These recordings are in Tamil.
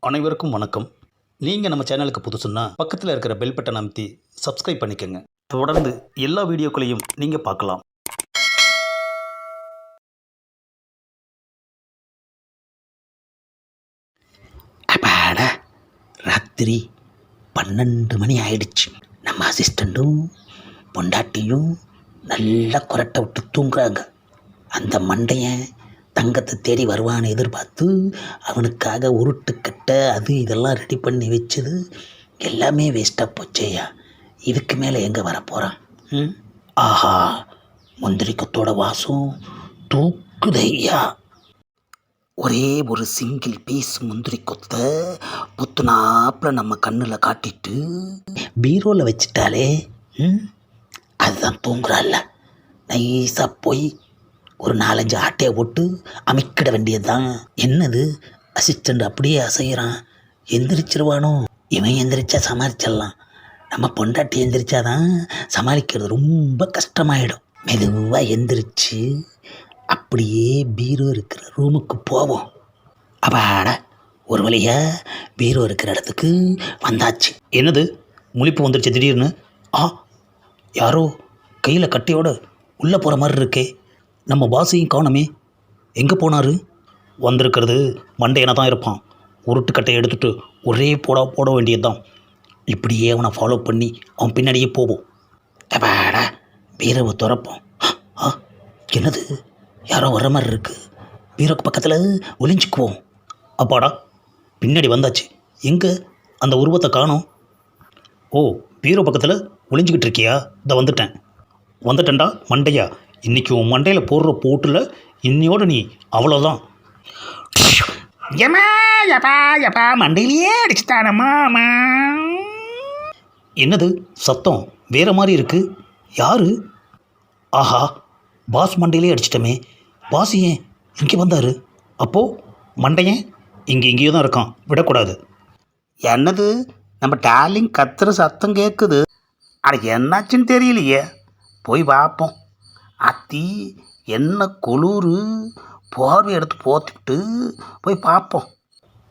அனைவருக்கும் வணக்கம். நீங்கள் நம்ம சேனலுக்கு புதுசுன்னா பக்கத்தில் இருக்கிற பெல் பட்டன் அமைத்தி சப்ஸ்கிரைப் பண்ணிக்கோங்க. தொடர்ந்து எல்லா வீடியோக்களையும் நீங்கள் பார்க்கலாம். அப்பாடா, ராத்திரி 12 மணி ஆயிடுச்சு. நம்ம அசிஸ்டண்ட்டும் பொண்டாட்டியும் நல்லா கொரட்டை விட்டு தூங்குறாங்க. அந்த மண்டையன் தங்கத்தை தேடி வருவான்னு எதிர்பார்த்து அவனுக்காக உருட்டுக்கட்டை அது இதெல்லாம் ரெடி பண்ணி வச்சது எல்லாமே வேஸ்ட்டாக போச்சேயா. இதுக்கு மேலே எங்கே வரப்போகிறான்? ஆஹா, முந்திரிக்கத்தோட வாசம் தூக்குதையா. ஒரே ஒரு சிங்கிள் பீஸ் முந்திரி கொத்தை புத்துனாப்பில் நம்ம கண்ணில் காட்டிட்டு பீரோவில் வச்சிட்டாலே அதுதான் தூங்குறாள்ல. நைஸாக போய் ஒரு 4-5 ஆட்டையை போட்டு அமைக்கிட வேண்டியது தான். என்னது, அசிஸ்டண்ட் அப்படியே அசைகிறான். எந்திரிச்சிருவானோ? இவன் எந்திரிச்சா சமாளிச்சிடலாம், நம்ம பொண்டாட்டி எந்திரிச்சாதான் சமாளிக்கிறது ரொம்ப கஷ்டமாயிடும். மெதுவாக எந்திரிச்சு அப்படியே பீரோ இருக்கிற ரூமுக்கு போவோம். அப்பாடா, ஒரு வழியாக பீரோ இருக்கிற இடத்துக்கு வந்தாச்சு. என்னது, முழிப்பு வந்துருச்சு திடீர்னு? யாரோ கையில் கட்டையோட உள்ளே போகிற மாதிரி இருக்கே. நம்ம பாஸையும் காணுமே, எங்கே போனார்? வந்திருக்கிறது மண்டையனை தான் இருப்பான். உருட்டுக்கட்டையை எடுத்துகிட்டு ஒரே போட வேண்டியது தான். இப்படியே அவனை ஃபாலோ பண்ணி அவன் பின்னாடியே போவோம். அப்பாடா, பீரோவை திறப்போம். என்னது, யாரோ வர மாதிரி இருக்குது. பீரோக்கு பக்கத்தில் ஒளிஞ்சிக்குவோம். அப்பாடா, பின்னாடி வந்தாச்சு. எங்கே அந்த உருவத்தை காணோம்? ஓ, பீரோ பக்கத்தில் ஒளிஞ்சிக்கிட்டு இருக்கியா? இதை வந்துட்டேன்டா மண்டையா. இன்றைக்கி உன் மண்டையில் போடுற போட்டில் இன்னையோடு நீ அவ்வளோதான். யப்பா மண்டையிலேயே அடிச்சுட்டானம்மா. என்னது, சத்தம் வேறு மாதிரி இருக்குது. யார்? ஆஹா, பாஸ் மண்டையிலே அடிச்சிட்டமே. பாஸ் ஏன் இங்கே வந்தார்? அப்போது மண்டையன் இங்கேயோ தான் இருக்கான், விடக்கூடாது. என்னது, நம்ம டார்லிங் கத்துற சத்தம் கேட்குது. அட என்னாச்சுன்னு தெரியலையே, போய் பார்ப்போம். அத்தி என்ன குளிர், போர்வை எடுத்து போத்திக்கிட்டு போய் பார்ப்போம்.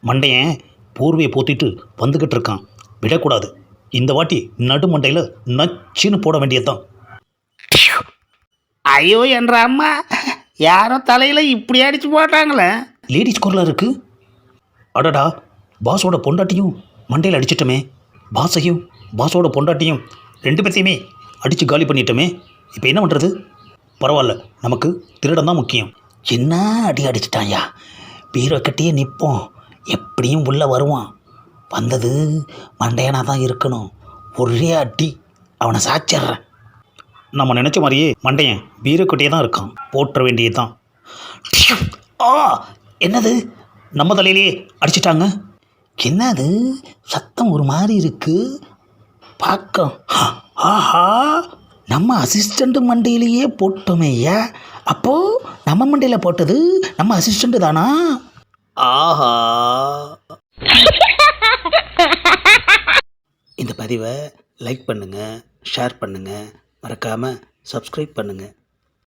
மண்டையன் போர்வையை போத்திட்டு வந்துக்கிட்டு இருக்கான், விடக்கூடாது. இந்த வாட்டி நடு மண்டையில் நச்சுன்னு போட வேண்டியது தான். ஐயோ என்ற அம்மா, யாரோ தலையில் இப்படி அடித்து போட்டாங்களே. லேடிஸ் குரலாக இருக்குது. அடடா, பாஸோட பொண்டாட்டியும் மண்டையில் அடிச்சிட்டோமே. பாஸையும் பாஸோட பொண்டாட்டியும் 2 பேர்த்தையுமே அடித்து காலி பண்ணிட்டோமே. இப்போ என்ன பண்ணுறது? பரவாயில்ல, நமக்கு திருடம் தான் முக்கியம். என்ன அடி அடிச்சிட்டாயா. பீரோ கட்டியே நிற்போம், எப்படியும் உள்ளே வருவான். வந்தது மண்டையனாக தான் இருக்கணும். ஒரே அடி அவனை சாச்சிட்றேன். நம்ம நினச்ச மாதிரியே மண்டையன் பீரோக்கட்டியே தான் இருக்கான், போட்டுற வேண்டியது தான். என்னது, நம்ம தலையிலேயே அடிச்சிட்டாங்க. என்னது, சத்தம் ஒரு மாதிரி இருக்குது. பார்க்க ஆஹா, நம்ம அசிஸ்டண்ட்டு மண்டையிலேயே போட்டோமேய்யா. அப்போது நம்ம மண்டையில் போட்டது நம்ம அசிஸ்டண்ட்டு தானா? ஆஹா. இந்த பதிவை லைக் பண்ணுங்கள், ஷேர் பண்ணுங்கள், மறக்காமல் சப்ஸ்கிரைப் பண்ணுங்கள்.